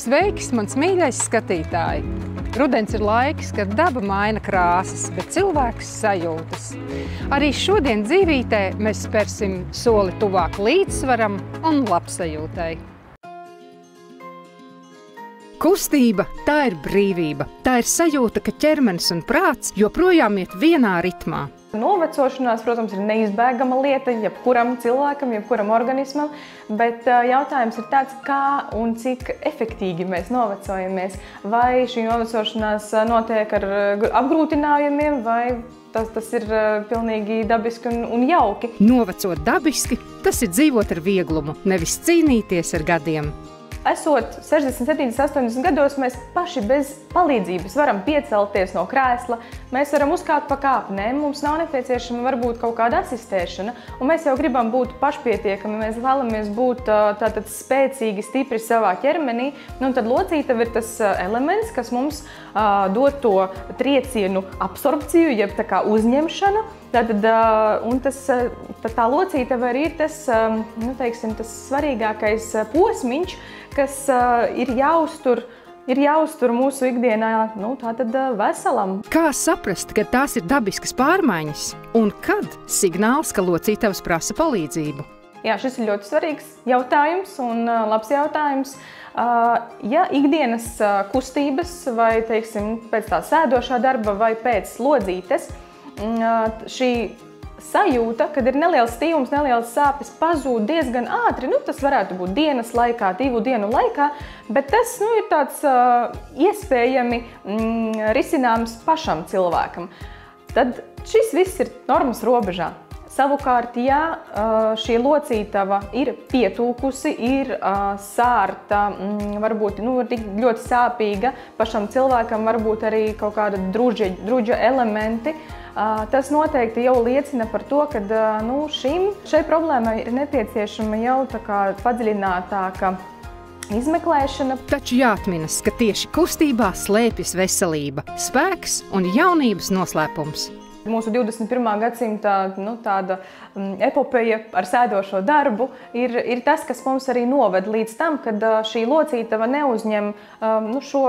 Sveiks, mans mīļais skatītāji! Rudens ir laiks, kad daba maina krāsas, bet cilvēks sajūtas. Arī šodien dzīvītē mēs spērsim soli tuvāk līdzsvaram un labsajūtai. Kustība – tā ir brīvība. Tā ir sajūta, ka ķermenis un prāts joprojām iet vienā ritmā. Novecošanās, protams, ir neizbēgama lieta jebkuram cilvēkam, jebkuram organismam, bet jautājums ir tāds, kā un cik efektīgi mēs novecojamies. Vai šī novecošanās notiek ar apgrūtinājumiem, vai tas ir pilnīgi dabiski un jauki. Novecot dabiski, tas ir dzīvot ar vieglumu, nevis cīnīties ar gadiem. Esot 60, 70, 80 gados, mēs paši bez palīdzības varam piecelties no krēsla, mēs varam uzkāpt pa kāpnēm, mums nav nepieciešama varbūt kaut kāda asistēšana, un mēs jau gribam būt pašpietiekami, mēs vēlamies būt tātad spēcīgi, stipri savā ķermenī, un tad locītava ir tas elements, kas mums dod to triecienu absorpciju, jeb tā kā uzņemšanu. Tātad, un tā locītava arī ir tas, tas svarīgākais posmiņš, kas ir jāuztur mūsu ikdienā, tātad veselam. Kā saprast, ka tās ir dabiskas pārmaiņas? Un kad signāls, ka locītavas prasa palīdzību? Jā, šis ir ļoti svarīgs jautājums un labs jautājums. Ja ikdienas kustības vai, pēc tā sēdošā darba vai pēc lodzītes, šī sajūta, kad ir neliels stīvums, nelielas sāpes, pazūd diezgan ātri. Tas varētu būt dienas laikā, 2 dienu laikā, bet tas ir tāds iespējami risināms pašam cilvēkam. Tad šis viss ir normas robežā. Savukārt, ja šī locītava ir pietūkusi, ir sārta, varbūt ļoti sāpīga, pašam cilvēkam varbūt arī kaut kāda druģa elementi, tas noteikti jau liecina par to, ka šai problēmai ir nepieciešama jau tā kā padziļinātāka izmeklēšana. Taču jāatminas, ka tieši kustībā slēpjas veselība, spēks un jaunības noslēpums. Mūsu 21. gadsimta tāda epopeja ar sēdošo darbu ir tas, kas mums arī noved līdz tam, kad šī locītava neuzņem šo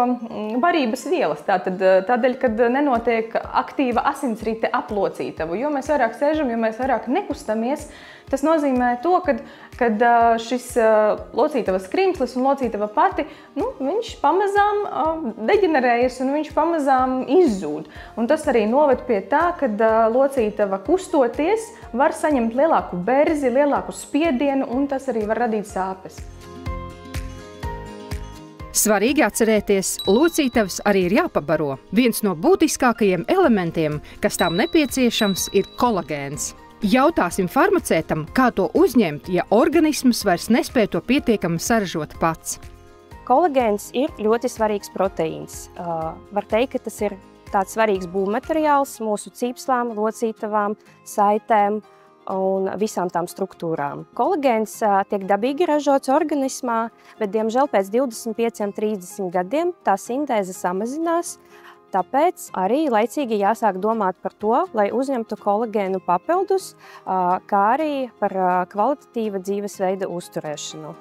barības vielas. Tādēļ, kad nenotiek aktīva asinsrite ap locītavu. Jo mēs vairāk sēžam, jo mēs vairāk nekustamies, tas nozīmē to, kad šis locītavas krimslis un locītava pati, viņš pamazām deģenerējas un viņš pamazām izzūd. Un tas arī noved pie tā, kad locītava kustoties var saņemt lielāku berzi, lielāku spiedienu, un tas arī var radīt sāpes. Svarīgi atcerēties, locītavas arī ir jāpabaro. Viens no būtiskākajiem elementiem, kas tām nepieciešams, ir kolagēns. Jautāsim farmacētam, kā to uzņemt, ja organisms vairs nespēj to pietiekami saražot pats. Kolagēns ir ļoti svarīgs proteīns. Var teikt, ka tas ir tāds svarīgs būvmateriāls mūsu cīpslām, locītavām, saitēm un visām tām struktūrām. Kolagēns tiek dabīgi ražots organismā, bet, diemžēl, pēc 25–30 gadiem tā sintēze samazinās. Tāpēc arī laicīgi jāsāk domāt par to, lai uzņemtu kolagēnu papildus, kā arī par kvalitatīva dzīvesveida uzturēšanu.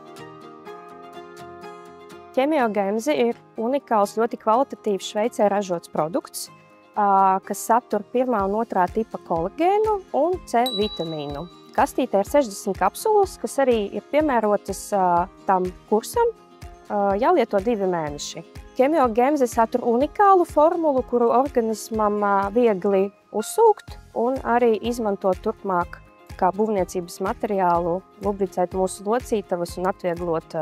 Ķemiogemze ir unikāls, ļoti kvalitatīvs Šveicē ražots produkts, kas satur 1. un 2. tipa kolagēnu un C vitamīnu. Kastītē ir 60 kapsulas, kas arī ir piemērotas tam kursam, jālieto 2 mēneši. Ķemiogemze satur unikālu formulu, kuru organismam viegli uzsūkt un arī izmantot turpmāk kā būvniecības materiālu, lubricēt mūsu locītavas un atvieglot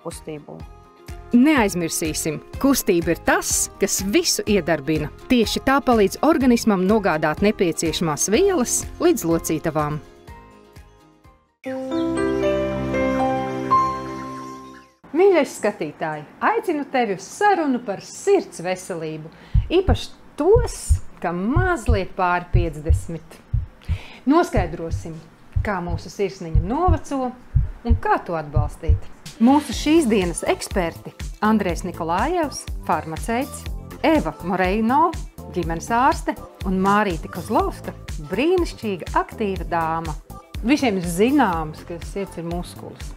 kustību. Neaizmirsīsim, kustība ir tas, kas visu iedarbina. Tieši tā palīdz organismam nogādāt nepieciešamās vielas līdz locītavām. Mīļais skatītāji, aicinu tevi uz sarunu par sirds veselību, īpaši tos, kam mazliet pāri 50. Noskaidrosim, kā mūsu sirsniņa noveco un kā to atbalstīt. Mūsu šīs dienas eksperti Andrejs Nikolājevs, farmaceits, Eva Moreino, ģimenes ārste un Mārīte Kozlovska, brīnišķīga aktīva dāma. Visiem ir zināms, ka sirds ir muskulis.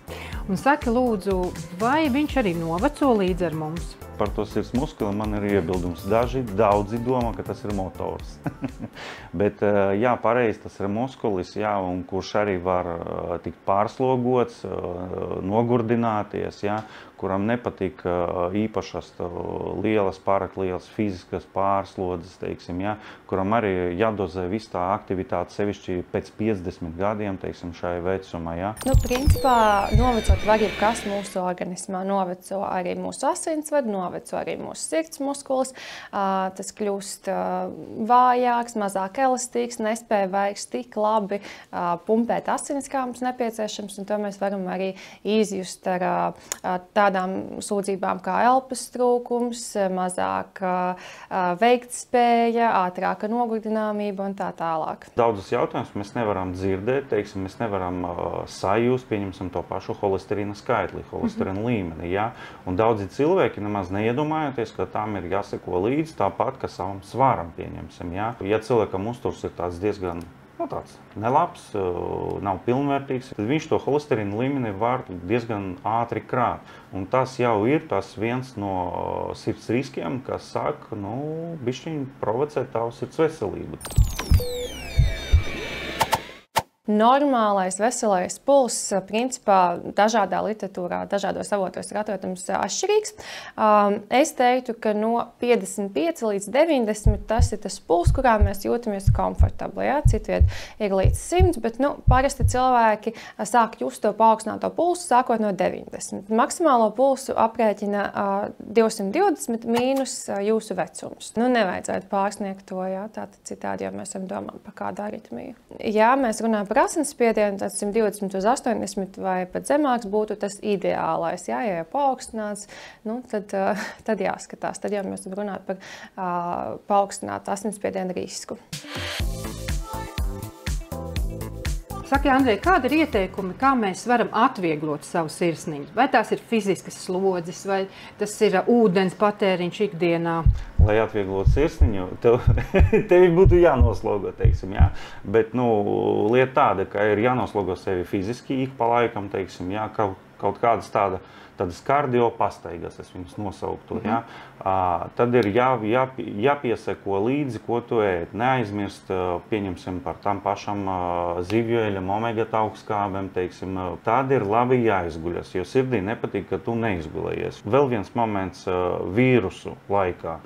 Un saki, lūdzu, vai viņš arī noveco līdz ar mums? Par to sirds muskuli man ir iebildums. Daudzi domā, ka tas ir motors. Bet, jā, pareizi, tas ir muskulis, jā, un kurš arī var tikt pārslogots, nogurdināties, jā, kuram nepatīk īpašas pārāk lielas fiziskas pārslodzes, teiksim, jā, kuram arī jādozē viss tā aktivitāte, sevišķi pēc 50 gadiem, teiksim, šai vecumā, jā. Nu, principā, novecot var jebkas mūsu organismā, noveco arī mūsu asinsvadi, noveco arī mūsu sirds muskulis, tas kļūst vājāks, mazāk elastīgs, nespēja vairs tik labi pumpēt asinis, kā mums nepieciešams, un to mēs varam arī izjust ar tādām sūdzībām kā elpas trūkums, mazāk veiktspēja, ātrāka nogurdināmība un tā tālāk. Daudzus jautājumus mēs nevaram dzirdēt, teiksim, mēs nevaram sajust, pieņemsim to pašu holesterīna skaitli, holesterīna līmeni, jā. Un daudzi cilvēki nemaz neiedomājoties, ka tam ir jāseko līdzi tāpat, ka savam svaram, pieņemsim, jā. Ja cilvēkam uzturs ir tāds diezgan tāds nelabs, nav pilnvērtīgs, tad viņš to holesterīna līmeni var diezgan ātri krāt. Un tas jau ir tas viens no sirds riskiem, kas sāk, bišķiņ provocēt tavu sirds veselību. Normālais veselais pulss, principā, dažādā literatūrā, dažādos avotos ir atrodams atšķirīgs. Es teiktu, ka no 55 līdz 90 tas ir tas pulss, kurā mēs jūtamies komfortabli. Ja? Citviet ir līdz 100, bet parasti cilvēki sāk just to paaugstināto pulsu sākot no 90. Maksimālo pulsu aprēķina 220 mīnus jūsu vecums. Nevajadzētu pārsniegt to, ja? Tātad citādi jau mēs esam domāti par kādu aritmiju. Ja mēs runājam par asinsspiedienu, tad 120 uz 80 vai pat zemāks būtu tas ideālais. Ja jau paaugstināts, tad jāskatās. Tad jau mēs runājam par paaugstinātu asinsspiedienu risku. Saki, Andrej, kādi ir ieteikumi, kā mēs varam atvieglot savu sirsniņu? Vai tās ir fiziskas slodzes, vai tas ir ūdens patēriņš ikdienā? Lai atvieglotu sirsniņu, tevi būtu jānoslogo, teiksim, jā. Bet, lieta tāda, ka ir jānoslogo sevi fiziski ik pa laikam, teiksim, jā, kaut kādas tādas kardiopastaigas, es viņus nosauktu, jā. Tad ir jāpieseko līdzi, ko tu ēd. Neaizmirst, pieņemsim par tam pašam zivjueļam, omega augstskābēm, teiksim. Tad ir labi jāizguļas, jo sirdī nepatīk, ka tu neizgulējies. Vēl viens moments vīrusu laikā.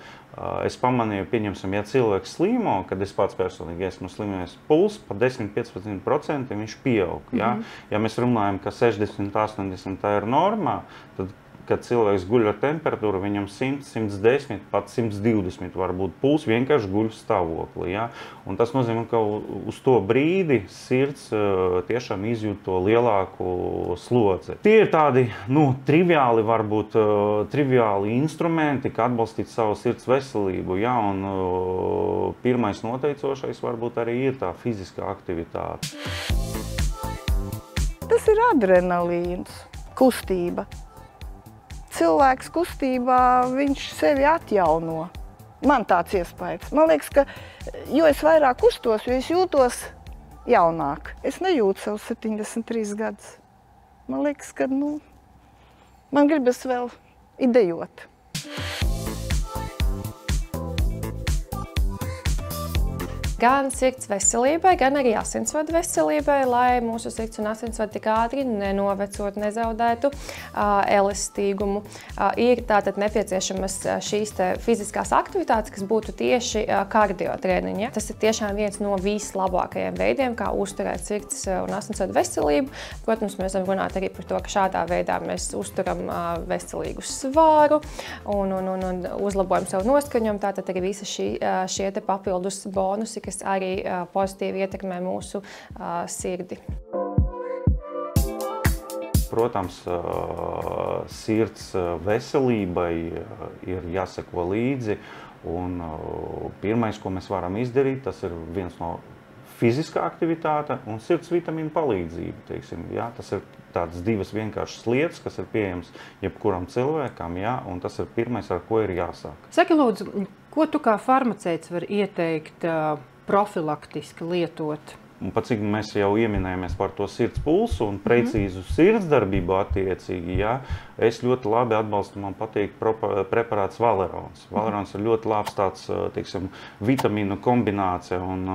Es pamanīju, pieņemsim, ja cilvēks slimo, kad es pats personīgi esmu slimojis, puls par 10–15% viņš pieaug. Ja? Ja mēs runājam, ka 60–80 ir normā, tad, kad cilvēks guļ ar temperatūru, viņam 100, 110, pat 120 var būt puls vienkārši guļ stāvoklī. Ja? Un tas nozīmē, ka uz to brīdi sirds tiešām izjūt to lielāku slodzi. Tie ir tādi, triviāli, varbūt triviāli instrumenti, kā atbalstīt savu sirds veselību. Ja? Un pirmais noteicošais varbūt arī ir tā fiziskā aktivitāte. Tas ir adrenalīns, kustība. Cilvēks kustībā, viņš sevi atjauno. Man tāds iespējas. Man liekas, ka jo es vairāk kustos, jo es jūtos jaunāk. Es nejūtu savus 73 gadus. Man liekas, ka man gribas vēl idejot. Gan sirds veselībai, gan arī asinsvadu veselībai, lai mūsu sirds un asinsvadi tik ātri nenovecot, nezaudētu elastīgumu. Ir tātad nepieciešamas šīs fiziskās aktivitātes, kas būtu tieši kardiotreniņi. Tas ir tiešām viens no vislabākajiem veidiem, kā uzturēt sirds un asinsvadu veselību. Protams, mēs varam runāt arī par to, ka šādā veidā mēs uzturam veselīgu svāru un uzlabojam savu noskaņojumu. Tātad arī visi šie papildus bonusi, kas arī pozitīvi ietekmē mūsu sirdi. Protams, sirds veselībai ir jāseko līdzi, un pirmais, ko mēs varam izdarīt, tas ir viens no fiziskā aktivitāte un sirds vitamīnu palīdzība, teiksim, jā. Tas ir tādas divas vienkāršas lietas, kas ir pieejams jebkuram cilvēkam, jā, un tas ir pirmais, ar ko ir jāsāk. Saki, lūdzu, ko tu kā farmaceits vari ieteikt profilaktiski lietot pat cik mēs jau ieminējāmies par to sirds pulsu un precīzu sirdsdarbību attiecīgi, ja, es ļoti labi atbalstu, man patīk preparāts Valerons. Valerons ir ļoti labs tāds, teiksim, vitamīnu kombinācija un,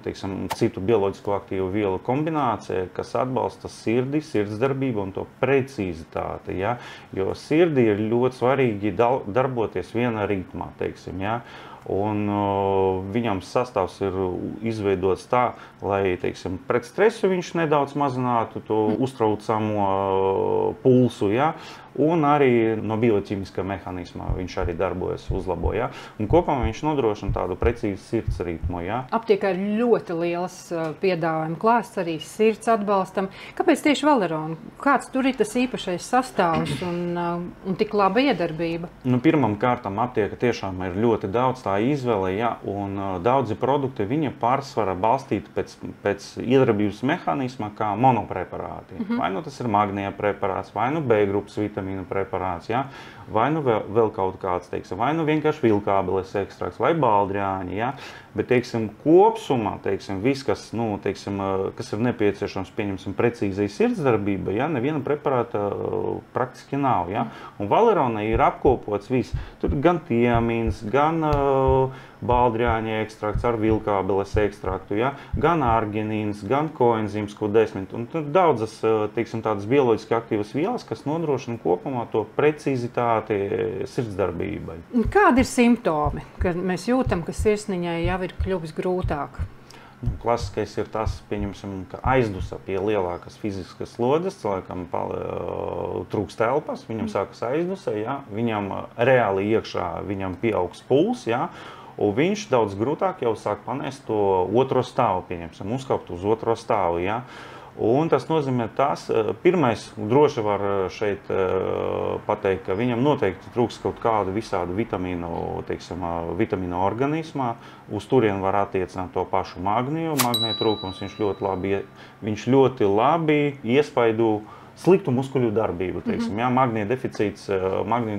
teiksim, citu bioloģisko aktīvu vielu kombinācija, kas atbalsta sirdi, sirdsdarbību un to precizitāti, ja, jo sirdi ir ļoti svarīgi darboties vienā ritmā, teiksim, ja. Un viņam sastāvs ir izveidots tā, lai, teiksim, pret stresu viņš nedaudz mazinātu to uztraucamo pulsu, ja? Un arī no bioķīmiskā mehānismā viņš arī darbojas, uzlabo, ja? Un kopumā viņš nodrošina tādu precīzu sirds ritmu, ja? Aptiekā ir ļoti liels piedāvājuma klāsts arī sirds atbalstam. Kāpēc tieši Valerona? Kāds tur ir tas īpašais sastāvs un tik laba iedarbība? Nu, pirmam kārtam aptieka tiešām ir ļoti daudz tā izvēle, ja? Un daudzi produkti viņa pārsvarā balstīti pēc iedarbības mehānisma kā monopreparāti. Vai nu tas ir magnija preparāts, vai nu B grupas vitamīnu preparāts, ja? Vai nu vēl kaut kāds, teiksim, vai nu vienkārši vilkābeles ekstrakts, vai baldriāņi, ja? Bet, teiksim, kopsumā, teiksim, viss, kas, nu, teiksim, kas ir nepieciešams, pieņemsim, precīzai sirdsdarbība, ja? Neviena preparāta praktiski nav, ja? Un Valerona ir apkopots viss. Tur gan tiamīns, gan baldriāņa ekstrakts ar vilkābeles ekstraktu, ja? Gan arginīns, gan koenzīms Q10. Un tur daudzas, teiksim, tādas bioloģiski aktīvas vielas, kas nodrošina kopumā to precizitāti sirdsdarbībai. Kādi ir simptomi, kad mēs jūtam, ka sirsniņai jau ir kļuvis grūtāk? Nu, klasiskais ir tas, pieņemsim, ka aizdusa pie lielākas fiziskas slodzes, cilvēkam trūkst elpas, viņam sākas aizdusa, ja? Viņam reāli iekšā viņam pieaugs puls, ja? Un viņš daudz grūtāk jau sāk panest to otro stāvu, pieņemsim, uzkāpt uz otro stāvu, ja? Un tas nozīmē tas, pirmais droši var šeit pateikt, ka viņam noteikti trūks kaut kādu visādu vitamīnu, teiksim, vitamīnu organismā. Uz turien var attiecināt to pašu magniju. Magnija trūkums viņš ļoti labi iespaido sliktu muskuļu darbību, teiksim, ja? Magnija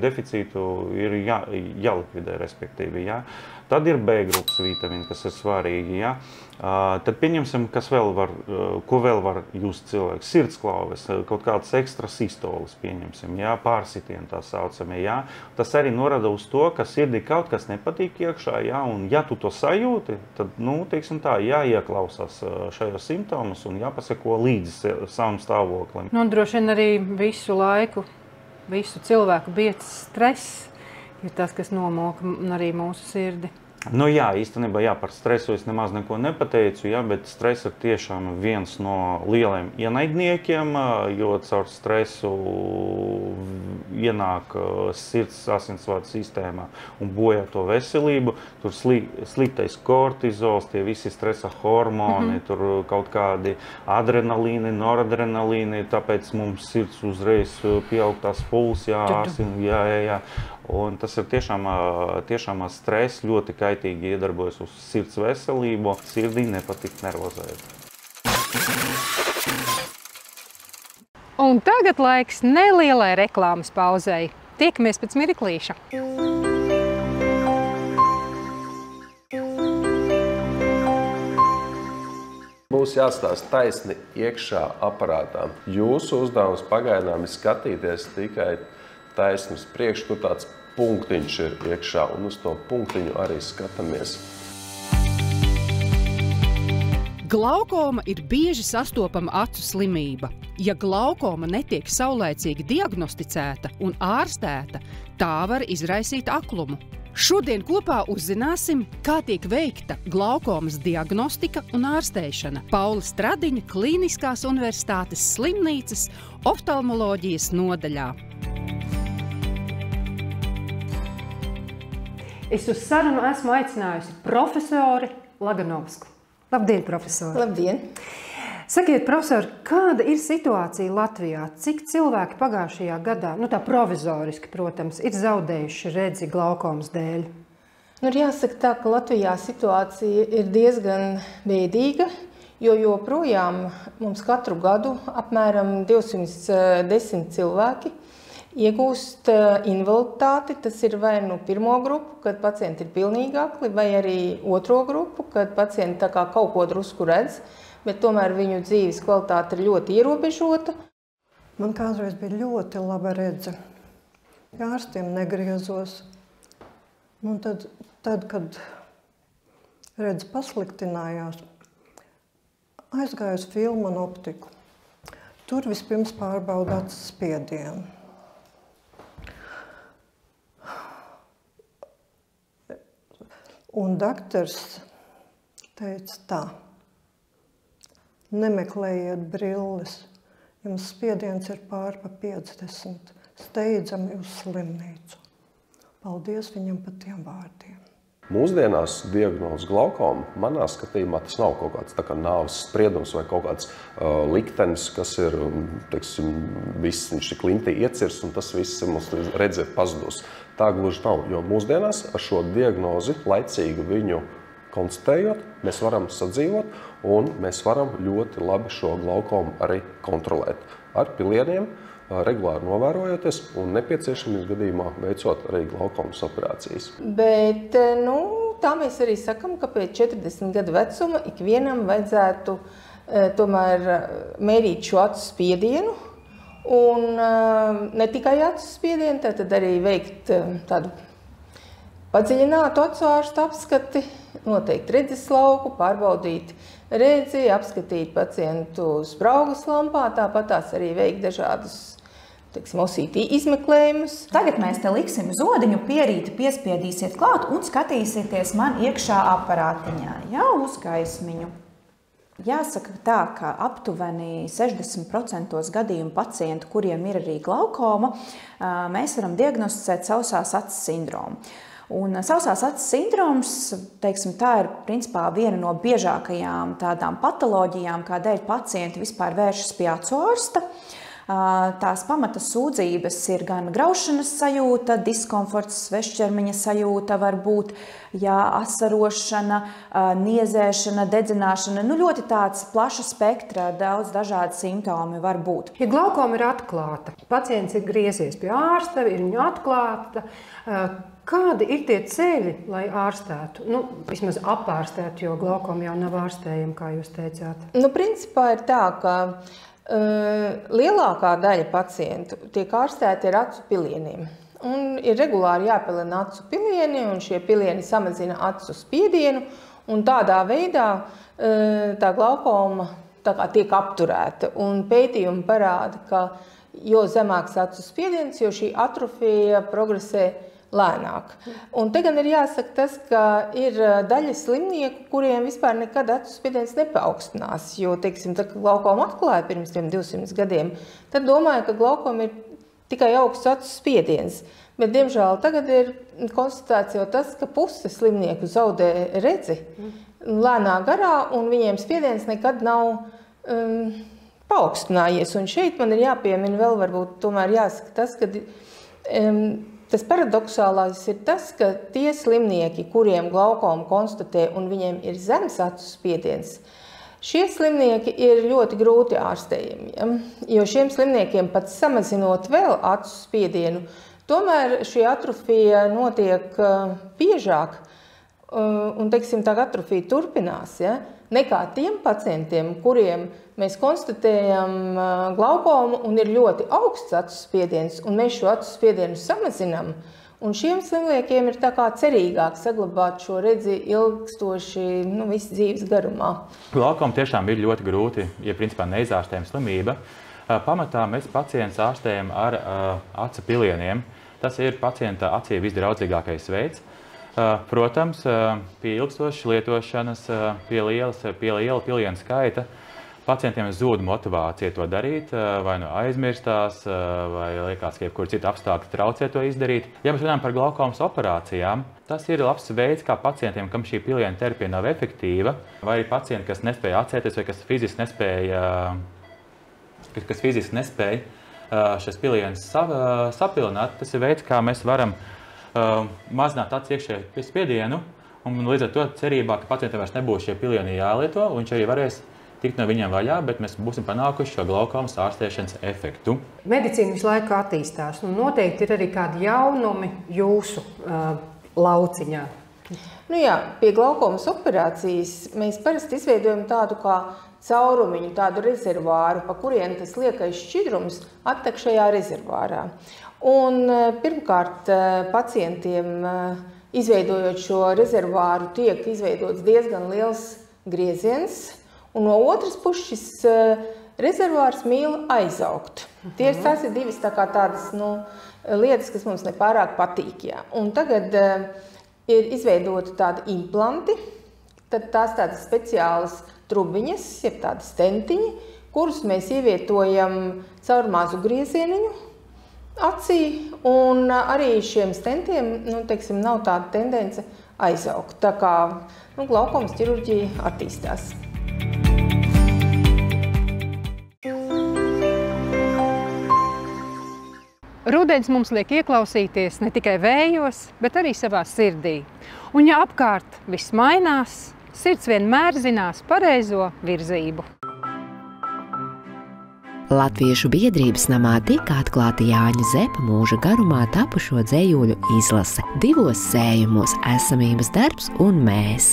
deficītu ir jālikvidē, respektīvi, ja? Tad ir B grupas vitamīni, kas ir svarīgi, ja? Tad pieņemsim, ko vēl var just cilvēks. Sirdsklauves, kaut kādas ekstra sistoles, pieņemsim, ja? Pārsitieni tā saucamie, ja? Tas arī norada uz to, ka sirdī kaut kas nepatīk iekšā, ja? Un ja tu to sajūti, tad, nu, teiksim tā, jāieklausās šajos simptomus un jāpaseko līdzi savam stāvoklim. Nu, droši vien arī visu laiku, visu cilvēku biedz stress ir tas, kas nomoka arī mūsu sirdi. Nu jā, īstenībā jā, par stresu es nemaz neko nepateicu, jā, bet stress ir tiešām viens no lieliem ienaidniekiem, jo caur stresu ienāk sirds asinsvadu sistēmā un bojā to veselību. Tur sliktais kortizols, tie visi stresa hormoni, tur kaut kādi adrenalīni, noradrenalīni, tāpēc mums sirds uzreiz pieaug tās puls, jā. Un tas ir tiešām stress ļoti kaitīgi iedarbojas uz sirds veselību. Sirdī nepatīk nervozēt. Un tagad laiks nelielai reklāmas pauzei. Tiekamies pēc mirklīša. Būs jāstāsta taisni iekšā aparātā. Jūsu uzdevums pagaidām ir skatīties tikai taisnus priekš, kur tāds punktiņš ir iekšā, un uz to punktiņu arī skatāmies. Glaukoma ir bieži sastopama acu slimība. Ja glaukoma netiek saulaicīgi diagnosticēta un ārstēta, tā var izraisīt aklumu. Šodien kopā uzzināsim, kā tiek veikta glaukomas diagnostika un ārstēšana Paula Stradiņa Kliniskās universitātes slimnīcas oftalmoloģijas nodaļā. Es uz sarunu esmu aicinājusi profesori Laganovsku. Labdien, profesori! Labdien! Sakiet, profesori, kāda ir situācija Latvijā? Cik cilvēki pagājušajā gadā, nu tā provizoriski, protams, ir zaudējuši redzi glaukomas dēļ? Nu, jāsaka tā, ka Latvijā situācija ir diezgan bēdīga, jo joprojām mums katru gadu apmēram 210 cilvēki iegūst invaliditāti. Tas ir vai nu pirmo grupu, kad pacienti ir pilnīgi akli, vai arī otro grupu, kad pacienti tā kā kaut ko drusku redz, bet tomēr viņu dzīves kvalitāte ir ļoti ierobežota. Man kādreiz bija ļoti laba redze. Pie ārstiem negriezos. Un tad, kad redze pasliktinājās, aizgāju uz filmu un optiku. Tur vispirms pārbauda acu spiedienu. Un daktars teica tā: nemeklējiet brilles, jums spiediens ir pār pa 50, steidzami uz slimnīcu. Paldies viņam par tiem vārdiem. Mūsdienās diagnoze glaukoma, manā skatījumā, tas nav kaut kāds tā kā nāves spriedums vai kaut kāds liktenis, kas ir, teiksim, viss viņš ir klintī iecirs un tas viss mums redze pazudus. Tā gluži nav, jo mūsdienās ar šo diagnozi laicīgi viņu konstatējot, mēs varam sadzīvot un mēs varam ļoti labi šo glaukomu arī kontrolēt ar pilieniem, regulāri novērojoties un nepieciešamības gadījumā veicot arī glaukomas operācijas. Bet tā mēs arī sakam, ka pēc 40 gadu vecuma ikvienam vajadzētu tomēr mērīt šo acu spiedienu un ne tikai acu spiedienu, tad arī veikt tādu padziļinātu acu ārstu apskati, noteikti redzes lauku, pārbaudīt redzi, apskatīt pacientu spraugas lampā, tāpat tās arī veikt dažādus OCT izmeklējumus. Tagad mēs te liksim zodiņu, pierīti piespiedīsiet klāt un skatīsieties man iekšā aparātiņā, jau uz gaismiņu. Jāsaka tā, ka aptuveni 60% gadījumu pacientu, kuriem ir arī glaukoma, mēs varam diagnosticēt sausās acis sindromu. Un sausās acis sindroms, teiksim, tā ir principā viena no biežākajām tādām patoloģijām, kādēļ pacienti vispār vēršas pie acu ārsta. Tās pamata sūdzības ir gan graušanas sajūta, diskomforts, svešķermeņa sajūta, varbūt asarošana, niezēšana, dedzināšana. Ļoti tāds plaša spektra, daudz dažādi simptomi var būt. Ja glaukoma ir atklāta, pacients ir griezies pie ārsta, ir viņu atklāta, kādi ir tie ceļi, lai ārstētu? Vismaz apārstētu, jo glaukoma jau nav ārstējama, kā jūs teicāt. Principā ir tā, ka lielākā daļa pacientu tiek ārstēti ar acu pilieniem. Un ir regulāri jāpilina acu pilieni, un šie pilieni samazina acu spiedienu, un tādā veidā tā glaukoma tiek apturēta. Un pētījumi parāda, ka jo zemāks acu spiediens, jo šī atrofija progresē lēnāk. Un te gan ir jāsaka tas, ka ir daļa slimnieku, kuriem vispār nekad acu spiediens nepaukstinās, jo, teiksim, tā, ka glaukoma atklāja pirms 200 gadiem, tad domāju, ka glaukoma ir tikai augsts acu spiediens. Bet, diemžēl, tagad ir konstatēts jau tas, ka puse slimnieku zaudē redzi lēnā garā, un viņiem spiediens nekad nav paaugstinājies. Un šeit man ir jāpiemina vēl, varbūt tomēr jāsaka tas, ka tas paradoxālais ir tas, ka tie slimnieki, kuriem glaukoma konstatē un viņiem ir zems acu spiediens, šie slimnieki ir ļoti grūti ārstējami. Ja? Jo šiem slimniekiem pat samazinot vēl acu spiedienu, tomēr šī atrofija notiek biežāk un, teiksim, tā atrofija turpinās, ja? Nekā tiem pacientiem, kuriem mēs konstatējam glaukomu un ir ļoti augsts acu spiediens, un mēs šo acu spiedienu samazinām. Un šiem slimniekiem ir tā kā cerīgāk saglabāt šo redzi ilgstoši visu dzīves garumā. Glaukoma tiešām ir ļoti grūti, ja principā neizārstējama slimība. Pamatā mēs pacientus ārstējam ar acu pilieniem. Tas ir pacienta acī visdraudzīgākais veids. Protams, pie ilgstošas lietošanas, pie liela piliena skaita, pacientiem zūd motivācija to darīt, vai aizmirstās, vai liekas, ka jebkur cita apstākļi traucē to izdarīt. Ja mēs runājam par glaukomas operācijām, tas ir labs veids, kā pacientiem, kam šī piliena terapija nav efektīva, vai pacienti, kas nespēja atcēties, vai kas fiziski nespēja šos pilienus sapilināt, tas ir veids, kā mēs varam mazināt acu iekšējo spiedienu, un līdz ar to cerībā, ka pacientam vairs nebūs šie pilieni jālieto, un viņš arī varēs tikt no viņiem vaļā, bet mēs būsim panākuši šo glaukomas ārstēšanas efektu. Medicīna visu laiku attīstās. Noteikti ir arī kādi jaunumi jūsu lauciņā. Pie glaukomas operācijas mēs parasti izveidojam tādu kā caurumiņu, tādu rezervāru, pa kurien tas liekais šķidrums attek šajā rezervārā. Un pirmkārt, pacientiem izveidojot šo rezervāru tiek izveidots diezgan liels grieziens, un no otras puses šis rezervārs mīl aizaugt. Tas ir divas tādas lietas, kas mums nepārāk patīk. Jā. Un tagad ir izveidoti tādi implanti, tad tās tādas speciālas trubiņas, jeb tādi stentiņi, kurus mēs ievietojam caur mazu griezieniņu acī, un arī šiem stentiem, nav tāda tendence aizaugt. Tā kā glaukomas ķirurģija attīstās. Rudens mums liek ieklausīties ne tikai vējos, bet arī savā sirdī. Un ja apkārt viss mainās, sirds vienmēr zinās pareizo virzību. Latviešu biedrības namā tika atklāta Jāņa Zepa mūža garumā tapušo dzējuļu izlase. 2 sējumos – esamības darbs un mēs.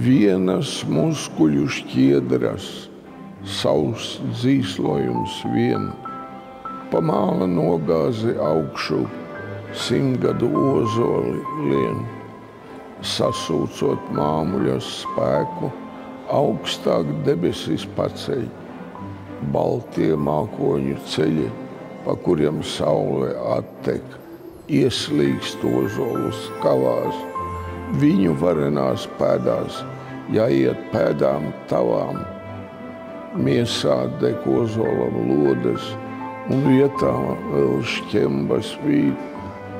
Vienas muskuļu šķiedras, savs dzīslojums vien, pamāla nogāzi augšu, 100 gadu ozoli lien, sasūcot māmuļas spēku, augstāk debesis paceļ, baltie mākoņu ceļi, pa kuriem saule attek, ieslīgst ozolus kavās, viņu varenās pēdās, jāiet pēdām tavām, miesā dek ozolam lodes, un vietā vēl šķembas vīt,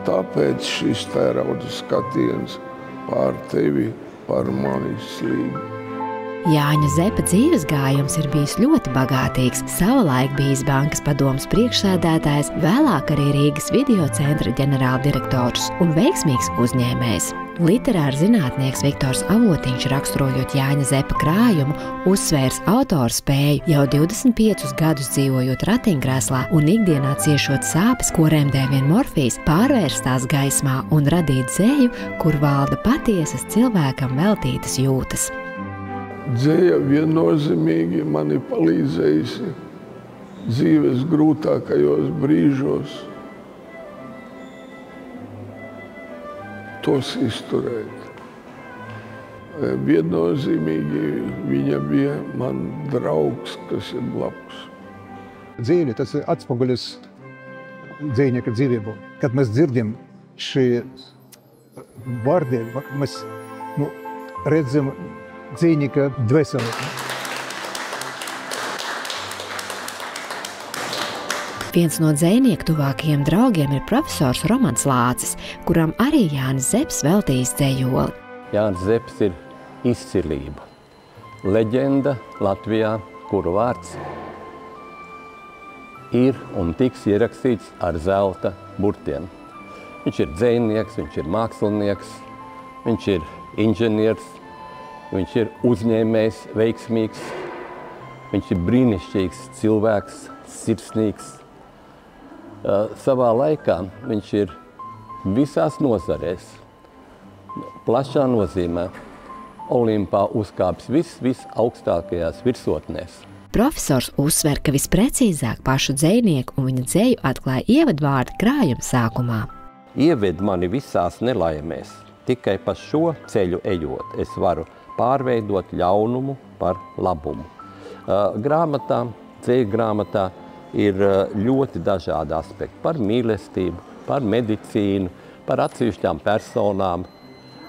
tāpēc šis tērauda skatiens pār tevi, par mani slīd. Jāņa Zepa dzīves gājums ir bijis ļoti bagātīgs. Savulaik bijis bankas padomes priekšsēdētājs, vēlāk arī Rīgas video centra ģenerāldirektors un veiksmīgs uzņēmējs. Literārs zinātnieks Viktors Avotiņš, raksturojot Jāņa Zepa krājumu, uzsvērs autoru spēju jau 25 gadus dzīvojot ratiņkrēslā un ikdienā ciešot sāpes, ko remdē vien morfijs, pārvērst tās gaismā un radīt dzēju, kur valda patiesas cilvēkam veltītas jūtas. Dzēja viennozīmīgi mani palīdzējusi dzīves grūtākajos brīžos tos izturēt. Viennozīmīgi viņa bija man draugs, kas ir blakus. Dzēja, tas ir atspoguļas dzējnieka dzīvību. Kad mēs dzirdim šī vārdi, mēs redzam dzējnieka dvēseli. Viens no dzējnieku tuvākajiem draugiem ir profesors Romans Lācis, kuram arī Jānis Zepes veltījis dzējoli. Jānis Zepes ir izcilība. Leģenda Latvijā, kuru vārds ir un tiks ierakstīts ar zelta burtiem. Viņš ir dzējnieks, viņš ir mākslinieks, viņš ir inženieris, viņš ir uzņēmējs, veiksmīgs, viņš ir brīnišķīgs cilvēks, sirsnīgs. Savā laikā viņš ir visās nozarēs, plašā nozīmē, Olimpā uzkāpis viss augstākajās virsotnēs. Profesors uzsver, ka visprecīzāk pašu dzējnieku un viņa dzēju atklāja ievadvārdi krājuma sākumā. Ieved mani visās nelaimēs, tikai pa šo ceļu ejot, es varu pārveidot ļaunumu par labumu. Grāmatā, dzēju grāmatā ir ļoti dažādi aspekti par mīlestību, par medicīnu, par atsevišķām personām,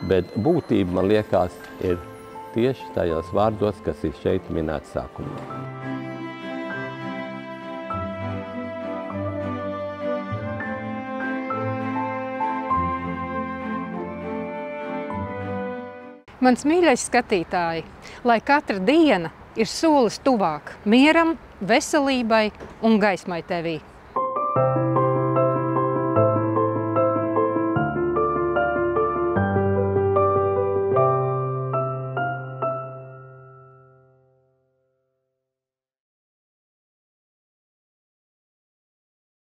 bet būtība, man liekas, ir tieši tajos vārdos, kas ir šeit minēts sākumā. Mans mīļais skatītāji, lai katra diena ir solis tuvāk mieram, veselībai un gaismai tevī.